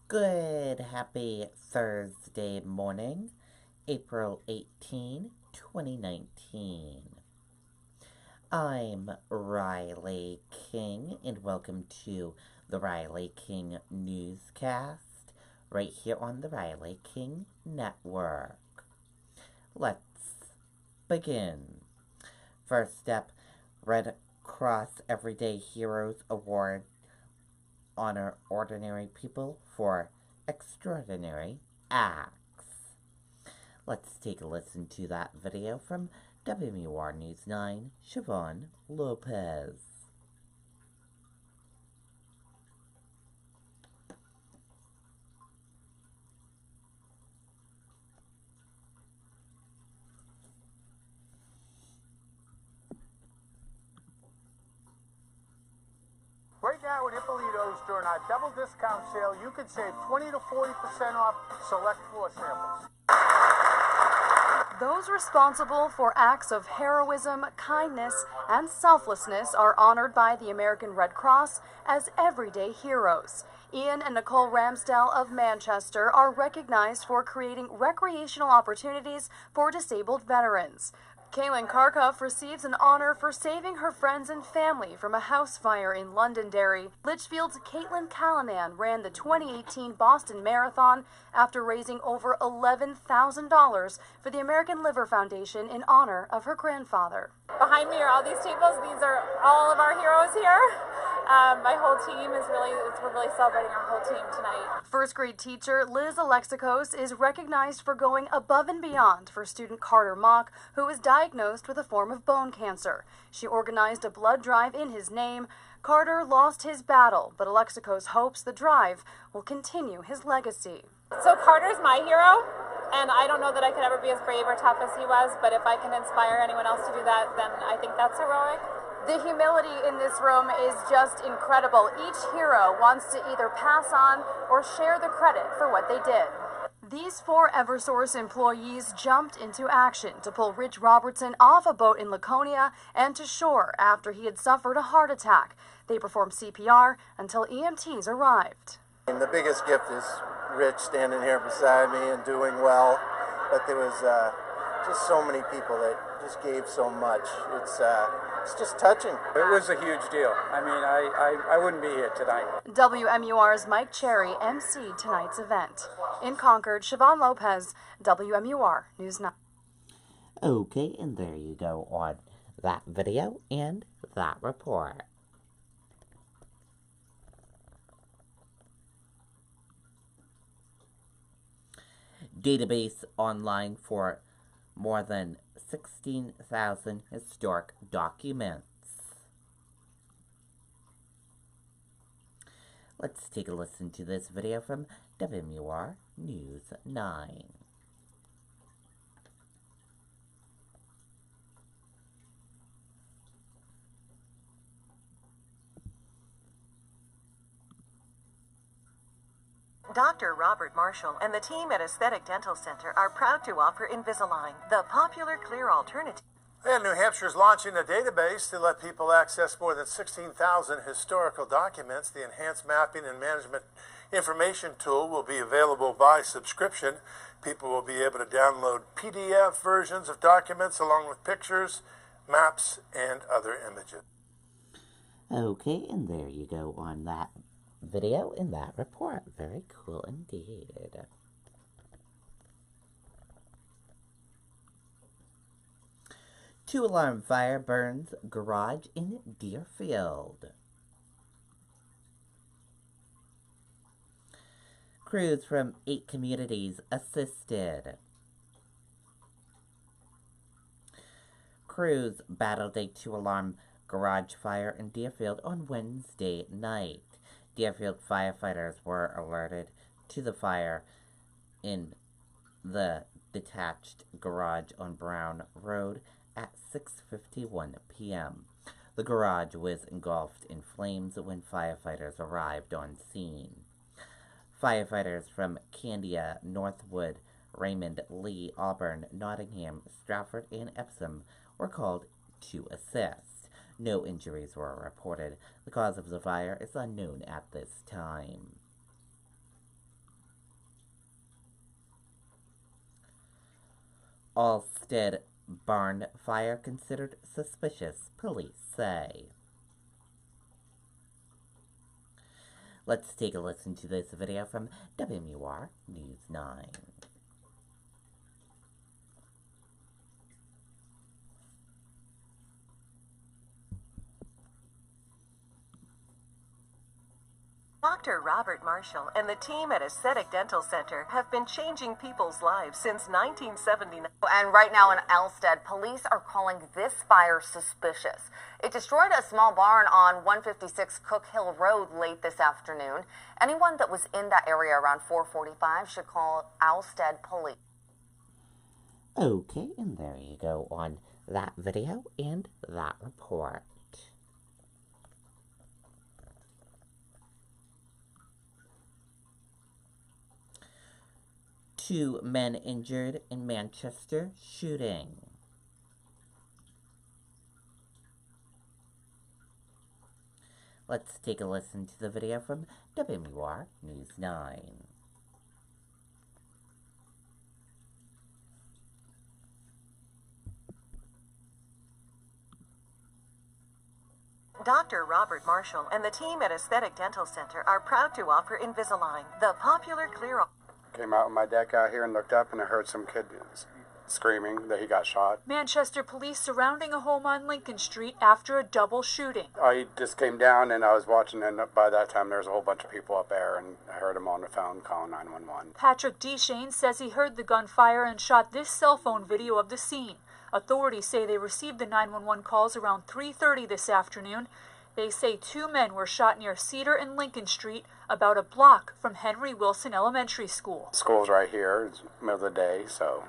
Good, happy Thursday morning, April 2019. I'm Riley King, and welcome to the Riley King Newscast, right here on the Riley King Network. Let's begin. First up, Red Cross Everyday Heroes Award honor ordinary people for extraordinary acts. Let's take a listen to that video from WMUR News 9, Siobhan Lopez. Right now at Ippolito's during our double discount sale, you can save 20 to 40% off select floor samples. Those responsible for acts of heroism, kindness, and selflessness are honored by the American Red Cross as everyday heroes. Ian and Nicole Ramsdell of Manchester are recognized for creating recreational opportunities for disabled veterans. Kaylin Karkoff receives an honor for saving her friends and family from a house fire in Londonderry. Litchfield's Caitlin Callanan ran the 2018 Boston Marathon after raising over $11,000 for the American Liver Foundation in honor of her grandfather. Behind me are all these tables. These are all of our heroes here. My whole team is we're really celebrating our whole team tonight. First grade teacher Liz Alexikos is recognized for going above and beyond for student Carter Mock, who was diagnosed with a form of bone cancer. She organized a blood drive in his name. Carter lost his battle, but Alexikos hopes the drive will continue his legacy. So Carter's my hero, and I don't know that I could ever be as brave or tough as he was, but if I can inspire anyone else to do that, then I think that's heroic. The humility in this room is just incredible. Each hero wants to either pass on or share the credit for what they did. These 4 Eversource employees jumped into action to pull Rich Robertson off a boat in Laconia and to shore after he had suffered a heart attack. They performed CPR until EMTs arrived. And the biggest gift is Rich standing here beside me and doing well, but there was just so many people that just gave so much. It's just touching. It was a huge deal. I mean, I wouldn't be here tonight. WMUR's Mike Cherry emceed tonight's event. In Concord, Siobhan Lopez, WMUR News 9. Okay, and there you go on that video and that report. Database online for more than 16,000 historic documents. Let's take a listen to this video from WMUR News 9. Dr. Robert Marshall and the team at Aesthetic Dental Center are proud to offer Invisalign, the popular clear alternative. And New Hampshire's launching a database to let people access more than 16,000 historical documents. The enhanced mapping and management information tool will be available by subscription. People will be able to download PDF versions of documents along with pictures, maps, and other images. Okay, and there you go on that video in that report. Very cool indeed. 2-alarm fire burns garage in Deerfield. Crews from 8 communities assisted. Crews battled a 2-alarm garage fire in Deerfield on Wednesday night. Deerfield firefighters were alerted to the fire in the detached garage on Brown Road at 6:51 p.m. The garage was engulfed in flames when firefighters arrived on scene. Firefighters from Candia, Northwood, Raymond, Lee, Auburn, Nottingham, Stratford, and Epsom were called to assist. No injuries were reported. The cause of the fire is unknown at this time. Alstead barn fire considered suspicious, police say. Let's take a listen to this video from WMUR News 9. Dr. Robert Marshall and the team at Aesthetic Dental Center have been changing people's lives since 1979. And right now in Alstead, police are calling this fire suspicious. It destroyed a small barn on 156 Cook Hill Road late this afternoon. Anyone that was in that area around 4:45 should call Alstead police. Okay, and there you go on that video and that report. Two men injured in Manchester shooting. Let's take a listen to the video from WMUR News 9. Dr. Robert Marshall and the team at Aesthetic Dental Center are proud to offer Invisalign, the popular clear. Came out on my deck out here and looked up, and I heard some kid screaming that he got shot. Manchester police surrounding a home on Lincoln Street after a double shooting. I just came down and I was watching, and by that time there was a whole bunch of people up there, and I heard him on the phone calling 911. Patrick Deshane says he heard the gunfire and shot this cell phone video of the scene. Authorities say they received the 911 calls around 3:30 this afternoon. They say two men were shot near Cedar and Lincoln Street, about a block from Henry Wilson Elementary School. School's right here. It's middle of the day, so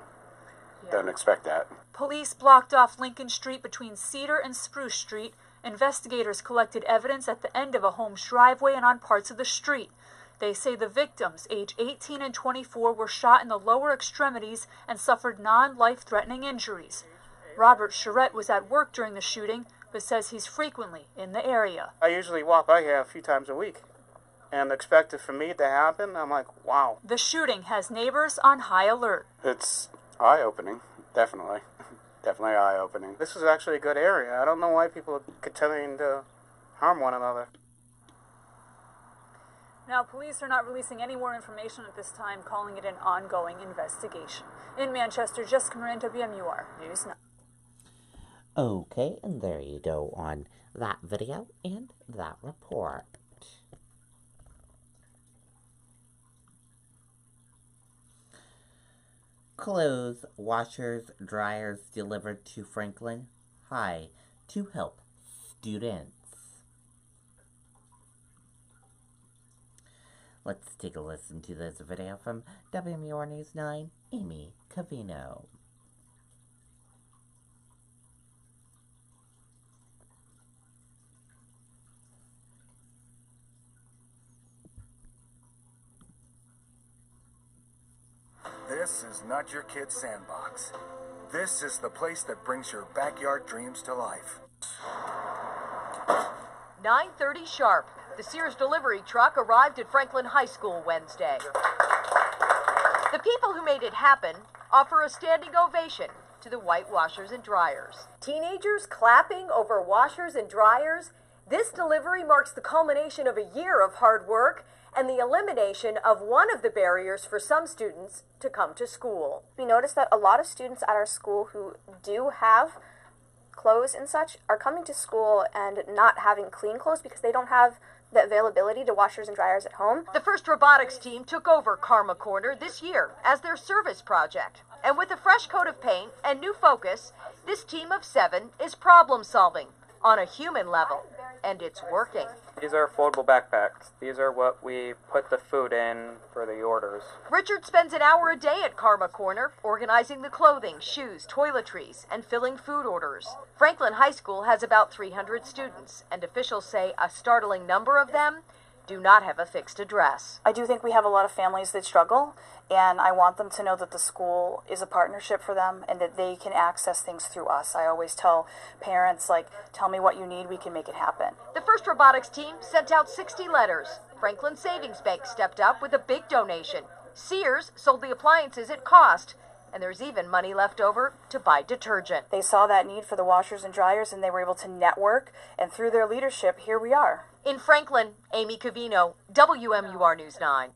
don't expect that. Police blocked off Lincoln Street between Cedar and Spruce Street. Investigators collected evidence at the end of a home's driveway and on parts of the street. They say the victims, age 18 and 24, were shot in the lower extremities and suffered non-life-threatening injuries. Robert Charette was at work during the shooting, but says he's frequently in the area. I usually walk by here a few times a week, and expected for me to happen, I'm like, wow. The shooting has neighbors on high alert. It's eye-opening, definitely. Definitely eye-opening. This is actually a good area. I don't know why people are continuing to harm one another. Now, police are not releasing any more information at this time, calling it an ongoing investigation. In Manchester, Jessica Moran, WMUR News 9. Okay, and there you go on that video and that report. Clothes, washers, dryers delivered to Franklin High to help students. Let's take a listen to this video from WMUR News 9, Amy Cavino. This is not your kid's sandbox. This is the place that brings your backyard dreams to life. 9:30 sharp. The Sears delivery truck arrived at Franklin High School Wednesday. The people who made it happen offer a standing ovation to the white washers and dryers. Teenagers clapping over washers and dryers. This delivery marks the culmination of a year of hard work and the elimination of one of the barriers for some students to come to school. We noticed that a lot of students at our school who do have clothes and such are coming to school and not having clean clothes because they don't have the availability to washers and dryers at home. The first robotics team took over Karma Corner this year as their service project. And with a fresh coat of paint and new focus, this team of 7 is problem solving on a human level. And it's working. These are foldable backpacks. These are what we put the food in for the orders. Richard spends an hour a day at Karma Corner, organizing the clothing, shoes, toiletries, and filling food orders. Franklin High School has about 300 students, and officials say a startling number of them do not have a fixed address. I do think we have a lot of families that struggle, and I want them to know that the school is a partnership for them and that they can access things through us. I always tell parents, tell me what you need, we can make it happen. The first robotics team sent out 60 letters. Franklin Savings Bank stepped up with a big donation. Sears sold the appliances at cost, and there's even money left over to buy detergent. They saw that need for the washers and dryers, and they were able to network, and through their leadership, here we are. In Franklin, Amy Cavino, WMUR News 9.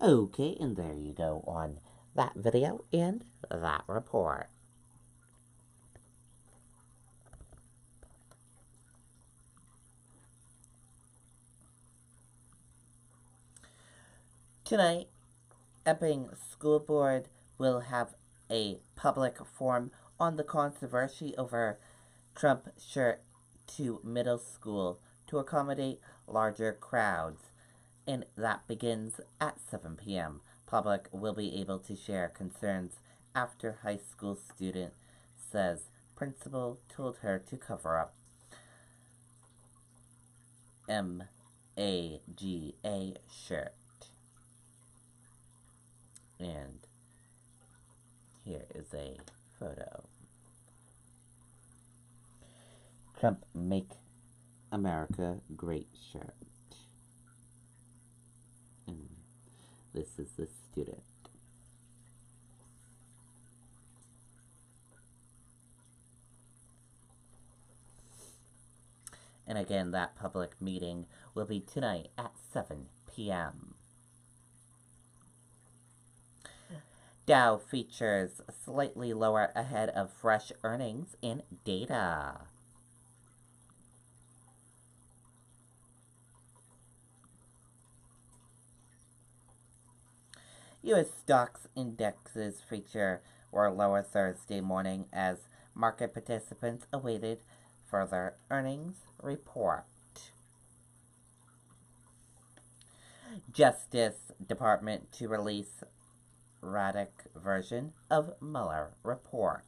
Okay, and there you go on that video and that report. Tonight, Epping School Board will have a public forum on the controversy over Trump shirt to middle school to accommodate larger crowds, and that begins at 7 p.m. Public will be able to share concerns after high school student says principal told her to cover up MAGA shirt. And here is a photo. Trump Make America Great shirt. And this is the student. And again, that public meeting will be tonight at 7 p.m. Dow features slightly lower ahead of fresh earnings and data. U.S. stocks indexes feature were lower Thursday morning as market participants awaited further earnings report. Justice Department to release Raddick version of Mueller report.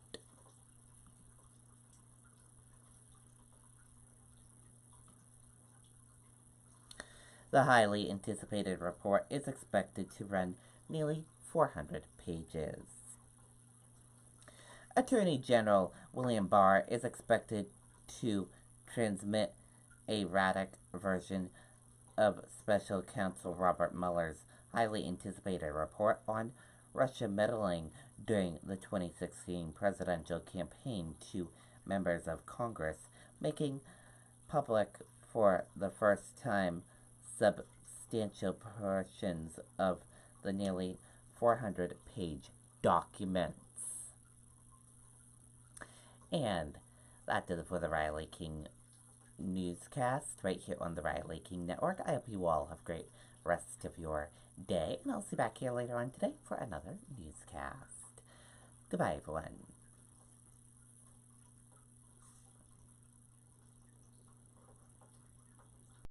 The highly anticipated report is expected to run nearly 400 pages. Attorney General William Barr is expected to transmit a Raddick version of Special Counsel Robert Mueller's highly anticipated report on Russia meddling during the 2016 presidential campaign to members of Congress, making public for the first time substantial portions of the nearly 400-page documents. And that does it for the Riley King Newscast right here on the Riley King Network. I hope you all have a great rest of your day, and I'll see you back here later on today for another newscast. Goodbye, everyone.